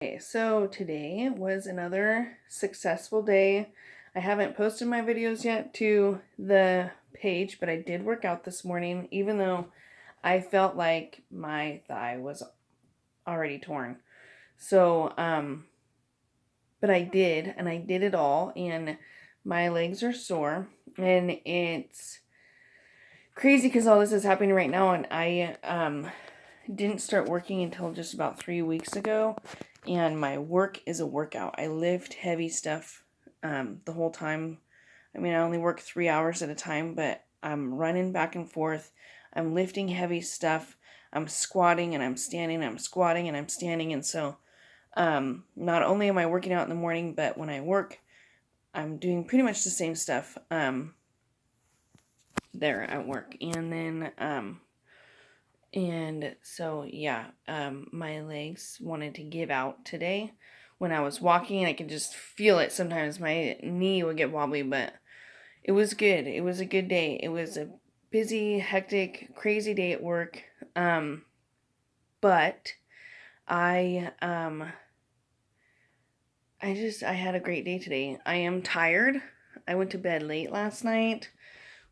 Okay, so today was another successful day. I haven't posted my videos yet to the page, but I did work out this morning, even though I felt like my thigh was already torn. So, but I did, and I did it all, and my legs are sore, and it's crazy because all this is happening right now, and I didn't start working until just about 3 weeks ago, and my work is a workout. I lift heavy stuff the whole time. I mean, I only work 3 hours at a time, but I'm running back and forth. I'm lifting heavy stuff. I'm squatting and I'm standing. I'm squatting and I'm standing. And so not only am I working out in the morning, but when I work, I'm doing pretty much the same stuff there at work. And so, yeah, my legs wanted to give out today. When I was walking, I could just feel it. Sometimes my knee would get wobbly, but it was good. It was a good day. It was a busy, hectic, crazy day at work. But I, um, I had a great day today. I am tired. I went to bed late last night,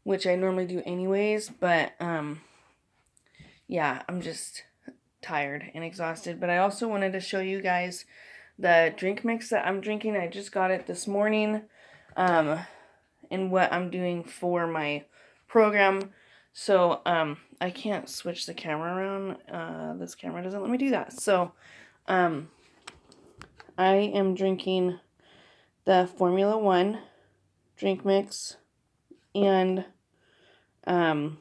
which I normally do anyways, but, yeah, I'm just tired and exhausted. But I also wanted to show you guys the drink mix that I'm drinking. I just got it this morning, and what I'm doing for my program. So, I can't switch the camera around. This camera doesn't let me do that. So, um, I am drinking the Formula One drink mix, and, I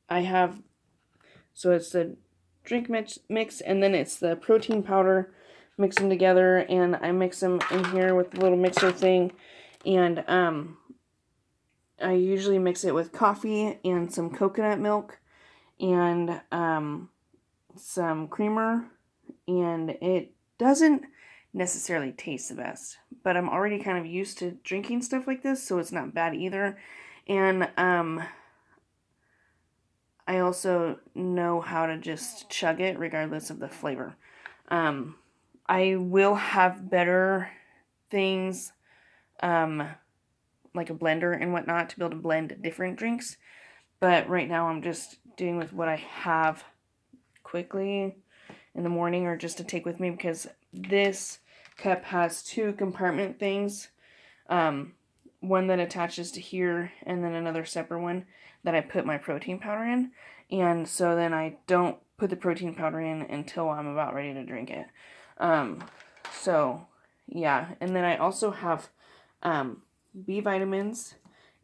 have, so it's the drink mix, and then it's the protein powder, mix them together, and I mix them in here with the little mixer thing, and I usually mix it with coffee and some coconut milk and some creamer, and it doesn't necessarily taste the best, but I'm already kind of used to drinking stuff like this, so it's not bad either. And I also know how to just chug it regardless of the flavor. I will have better things, like a blender and whatnot, to be able to blend different drinks. But right now I'm just doing with what I have quickly in the morning, or just to take with me, because this cup has two compartment things. One that attaches to here, and then another separate one that I put my protein powder in. And so then I don't put the protein powder in until I'm about ready to drink it. So yeah, and then I also have B vitamins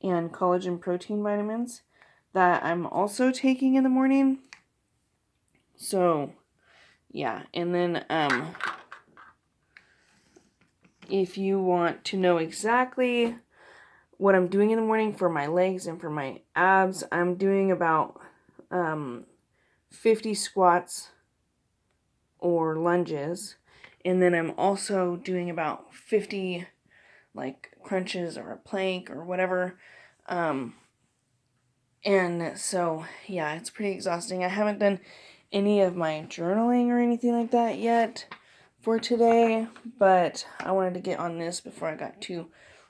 and collagen protein vitamins that I'm also taking in the morning. So yeah, and then if you want to know exactly what I'm doing in the morning for my legs and for my abs, I'm doing about 50 squats or lunges, and then I'm also doing about 50 like crunches or a plank or whatever. And so yeah, it's pretty exhausting. I haven't done any of my journaling or anything like that yet for today, but I wanted to get on this before I got too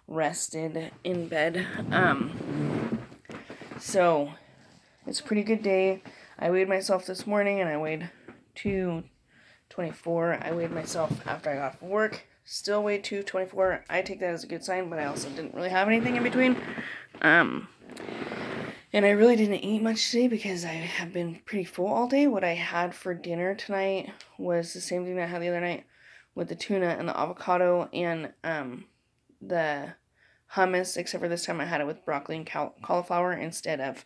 rested in bed. So it's a pretty good day. I weighed myself this morning and I weighed 224. I weighed myself after I got off work. Still weighed 224. I take that as a good sign, but I also didn't really have anything in between. And I really didn't eat much today because I have been pretty full all day. What I had for dinner tonight was the same thing that I had the other night, with the tuna and the avocado and the hummus, except for this time I had it with broccoli and cauliflower instead of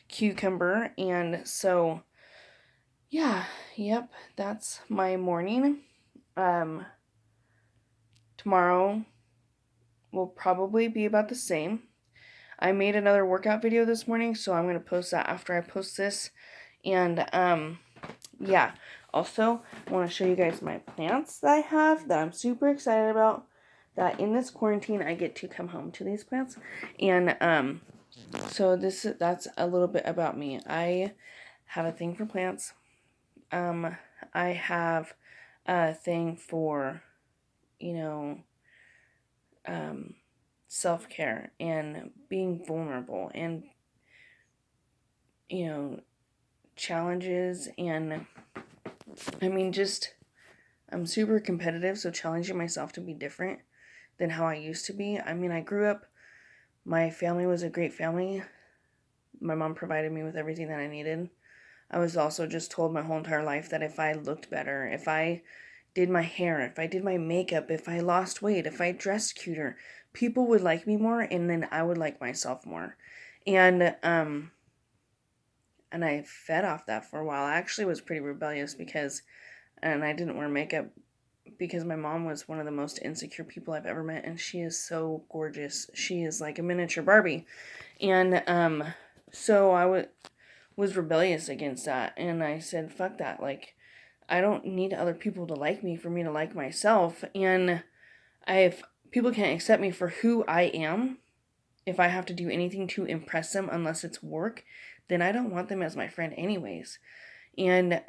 cucumber. And so, yeah, yep, that's my morning. Tomorrow will probably be about the same. I made another workout video this morning, so I'm going to post that after I post this. And, yeah. Also, I want to show you guys my plants that I have that I'm super excited about. That in this quarantine, I get to come home to these plants. And, so that's a little bit about me. I have a thing for plants. I have thing for, you know, self-care and being vulnerable and, you know, challenges. And I mean, just, I'm super competitive, so challenging myself to be different than how I used to be. I mean, I grew up, my family was a great family. My mom provided me with everything that I needed. I was also just told my whole entire life that if I looked better, if I did my hair, if I did my makeup, if I lost weight, if I dressed cuter, people would like me more, and then I would like myself more. And I fed off that for a while. I actually was pretty rebellious and I didn't wear makeup because my mom was one of the most insecure people I've ever met, and she is so gorgeous. She is like a miniature Barbie. And so was rebellious against that, and I said, fuck that. Like, I don't need other people to like me for me to like myself. And if people can't accept me for who I am, if I have to do anything to impress them unless it's work, then I don't want them as my friend anyways. And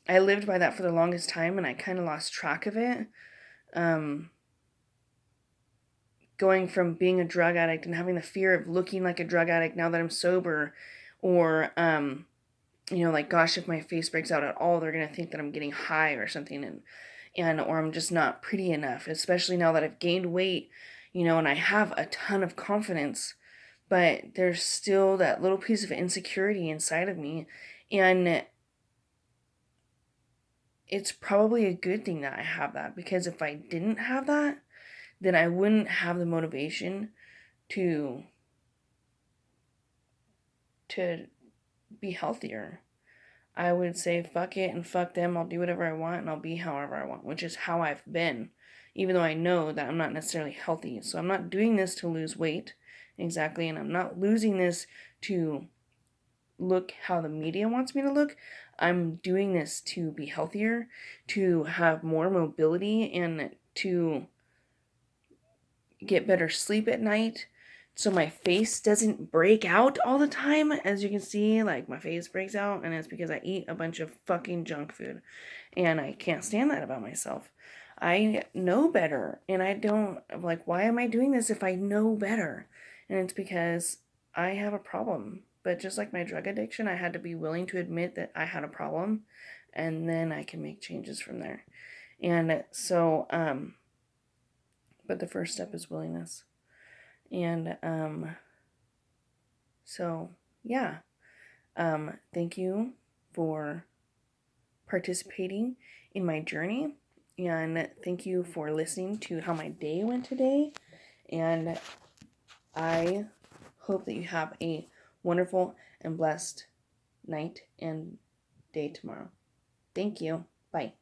I lived by that for the longest time, and I kind of lost track of it. Going from being a drug addict and having the fear of looking like a drug addict now that I'm sober, or like, gosh, if my face breaks out at all, they're gonna think that I'm getting high or something, and or I'm just not pretty enough, especially now that I've gained weight, and I have a ton of confidence, but there's still that little piece of insecurity inside of me. And it's probably a good thing that I have that, because if I didn't have that, then I wouldn't have the motivation to be healthier. I would say fuck it and fuck them. I'll do whatever I want and I'll be however I want, which is how I've been, even though I know that I'm not necessarily healthy. So I'm not doing this to lose weight, exactly, and I'm not losing this to look how the media wants me to look. I'm doing this to be healthier, to have more mobility, and to get better sleep at night, so my face doesn't break out all the time. As you can see, like, my face breaks out, and it's because I eat a bunch of fucking junk food, and I can't stand that about myself. I know better, and I don't, like, why am I doing this if I know better? And it's because I have a problem. But just like my drug addiction, I had to be willing to admit that I had a problem, and then I can make changes from there. And so, but the first step is willingness. And so yeah, thank you for participating in my journey, and thank you for listening to how my day went today. And I hope that you have a wonderful and blessed night and day tomorrow. Thank you. Bye.